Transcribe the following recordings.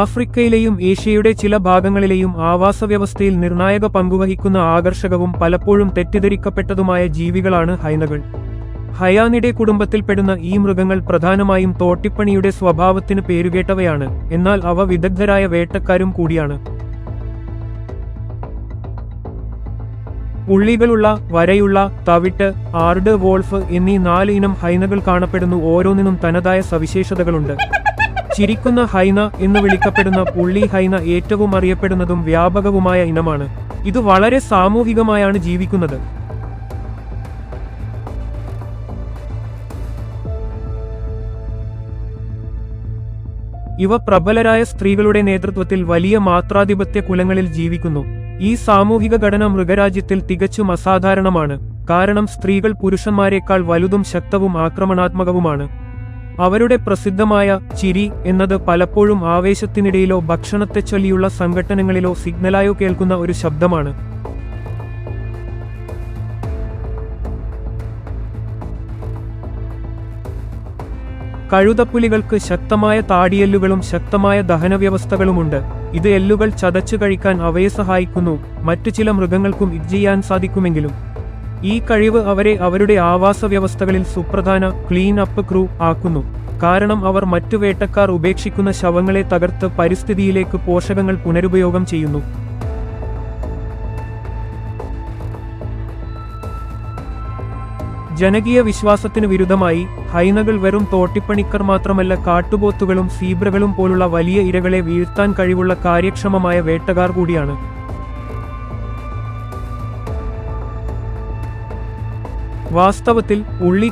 ആഫ്രിക്കയിലെയും ഏഷ്യയുടെ ചില ഭാഗങ്ങളിലെയും ആവാസവ്യവസ്ഥയിൽ നിർണായക പങ്കുവഹിക്കുന്ന ആകർഷകവും പലപ്പോഴും തെറ്റിദ്ധരിക്കപ്പെട്ടതുമായ ജീവികളാണ് ഹൈനകൾ. ഹയാനിഡെ കുടുംബത്തിൽപ്പെടുന്ന ഈ മൃഗങ്ങൾ പ്രധാനമായും തോട്ടിപ്പണിയുടെ സ്വഭാവത്തിന് പേരുകേട്ടവയാണ്, എന്നാൽ അവ വിദഗ്ധരായ വേട്ടക്കാരും കൂടിയാണ്. പുള്ളികളുള്ള, വരയുള്ള, തവിട്ട്, ആർഡ് വോൾഫ് എന്നീ 4 ഇനം ഹൈനകൾ കാണപ്പെടുന്നു. ഓരോന്നിനും തനതായ സവിശേഷതകളുണ്ട്. ചിരിക്കുന്ന ഹൈന എന്ന് വിളിക്കപ്പെടുന്ന പുള്ളി ഹൈന ഏറ്റവും അറിയപ്പെടുന്നതും വ്യാപകവുമായ ഇനമാണ്. ഇത് വളരെ സാമൂഹികമായാണ് ജീവിക്കുന്നത്. ഇവ പ്രബലരായ സ്ത്രീകളുടെ നേതൃത്വത്തിൽ വലിയ മാത്രാധിപത്യ കുലങ്ങളിൽ ജീവിക്കുന്നു. ഈ സാമൂഹിക ഘടന മൃഗരാജ്യത്തിൽ തികച്ചും അസാധാരണമാണ്, കാരണം സ്ത്രീകൾ പുരുഷന്മാരെക്കാൾ വലുതും ശക്തവും ആക്രമണാത്മകവുമാണ്. അവരുടെ പ്രസിദ്ധമായ ചിരി എന്നത് പലപ്പോഴും ആവേശത്തിനിടയിലോ ഭക്ഷണത്തെച്ചൊല്ലിയുള്ള സംഘട്ടനങ്ങളിലോ സിഗ്നലായോ കേൾക്കുന്ന ഒരു ശബ്ദമാണ്. കഴുതപ്പുലികൾക്ക് ശക്തമായ താടിയെല്ലുകളും ശക്തമായ ദഹനവ്യവസ്ഥകളുമുണ്ട്. ഇത് എല്ലുകൾ ചതച്ചു കഴിക്കാൻ അവയെ സഹായിക്കുന്നു. മറ്റു ചില മൃഗങ്ങൾക്കും ഇത് ചെയ്യാൻ സാധിക്കുമെങ്കിലും ഈ കഴിവ് അവരെ അവരുടെ ആവാസ വ്യവസ്ഥകളിൽ സുപ്രധാന ക്ലീൻ അപ്പ് ക്രൂ ആക്കുന്നു, കാരണം അവർ മറ്റു വേട്ടക്കാർ ഉപേക്ഷിക്കുന്ന ശവങ്ങളെ തകർത്ത് പരിസ്ഥിതിയിലേക്ക് പോഷകങ്ങൾ പുനരുപയോഗം ചെയ്യുന്നു. ജനകീയ വിശ്വാസത്തിനു വിരുദ്ധമായി ഹൈനകൾ വെറും തോട്ടിപ്പണിക്കർ മാത്രമല്ല, കാട്ടുപോത്തുകളും സീബ്രകളും പോലുള്ള വലിയ ഇരകളെ വീഴ്ത്താൻ കഴിവുള്ള കാര്യക്ഷമമായ വേട്ടക്കാർ കൂടിയാണ്. വാസ്തവത്തിൽ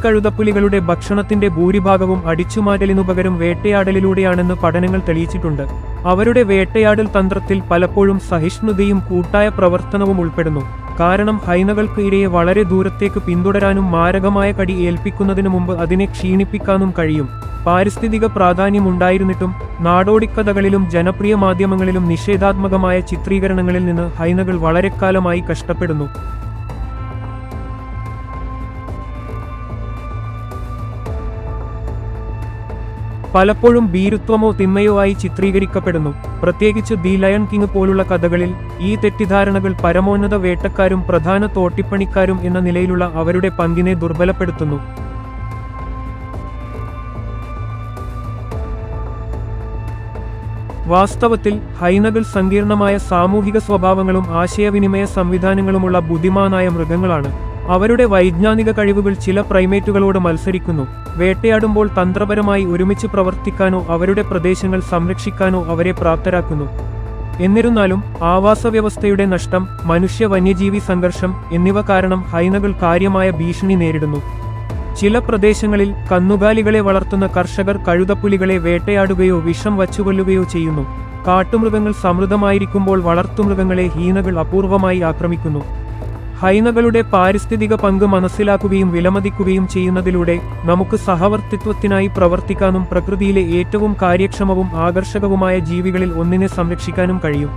കഴുതപ്പുലികളുടെ ഭക്ഷണത്തിന്റെ ഭൂരിഭാഗവും അടിച്ചുമാറ്റലിനുപകരം വേട്ടയാടലിലൂടെയാണെന്ന് പഠനങ്ങൾ തെളിയിച്ചിട്ടുണ്ട്. അവരുടെ വേട്ടയാടൽ തന്ത്രത്തിൽ പലപ്പോഴും സഹിഷ്ണുതയും കൂട്ടായ പ്രവർത്തനവും ഉൾപ്പെടുന്നു, കാരണം ഹൈനകൾക്ക് ഇരയെ വളരെ ദൂരത്തേക്ക് പിന്തുടരാനും മാരകമായ കടി ഏൽപ്പിക്കുന്നതിനു മുമ്പ് അതിനെ ക്ഷീണിപ്പിക്കാനും കഴിയും. പാരിസ്ഥിതിക പ്രാധാന്യമുണ്ടായിരുന്നിട്ടും നാടോടിക്കഥകളിലും ജനപ്രിയ മാധ്യമങ്ങളിലും നിഷേധാത്മകമായ ചിത്രീകരണങ്ങളിൽ നിന്ന് ഹൈനകൾ വളരെക്കാലമായി കഷ്ടപ്പെടുന്നു. പലപ്പോഴും ഭീരുത്വമോ തിന്മയോ ആയി ചിത്രീകരിക്കപ്പെടുന്നു. പ്രത്യേകിച്ച് ദി ലയൺ കിങ് പോലുള്ള കഥകളിൽ ഈ തെറ്റിദ്ധാരണകൾ പരമോന്നത വേട്ടക്കാരും പ്രധാന തോട്ടിപ്പണിക്കാരും എന്ന നിലയിലുള്ള അവരുടെ പങ്കിനെ ദുർബലപ്പെടുത്തുന്നു. വാസ്തവത്തിൽ ഹൈനകൾ സങ്കീർണമായ സാമൂഹിക സ്വഭാവങ്ങളും ആശയവിനിമയ സംവിധാനങ്ങളുമുള്ള ബുദ്ധിമാനായ മൃഗങ്ങളാണ്. അവരുടെ വൈജ്ഞാനിക കഴിവുകൾ ചില പ്രൈമേറ്റുകളോട് മത്സരിക്കുന്നു. വേട്ടയാടുമ്പോൾ തന്ത്രപരമായി ഒരുമിച്ച് പ്രവർത്തിക്കാനോ അവരുടെ പ്രദേശങ്ങൾ സംരക്ഷിക്കാനോ അവരെ പ്രാപ്തരാക്കുന്നു. എന്നിരുന്നാലും ആവാസവ്യവസ്ഥയുടെ നഷ്ടം, മനുഷ്യ വന്യജീവി സംഘർഷം എന്നിവ കാരണം ഹൈനകൾ കാര്യമായ ഭീഷണി നേരിടുന്നു. ചില പ്രദേശങ്ങളിൽ കന്നുകാലികളെ വളർത്തുന്ന കർഷകർ കഴുതപ്പുലികളെ വേട്ടയാടുകയോ വിഷം വച്ചുകൊല്ലുകയോ ചെയ്യുന്നു. കാട്ടുമൃഗങ്ങൾ സമൃദ്ധമായിരിക്കുമ്പോൾ വളർത്തുമൃഗങ്ങളെ ഹീനകൾ അപൂർവമായി ആക്രമിക്കുന്നു. ഹൈനകളുടെ പാരിസ്ഥിതിക പങ്ക് മനസ്സിലാക്കുകയും വിലമതിക്കുകയും ചെയ്യുന്നതിലൂടെ നമുക്ക് സഹവർത്തിത്വത്തിനായി പ്രവർത്തിക്കാനും പ്രകൃതിയിലെ ഏറ്റവും കാര്യക്ഷമവും ആകർഷകവുമായ ജീവികളിൽ ഒന്നിനെ സംരക്ഷിക്കാനും കഴിയും.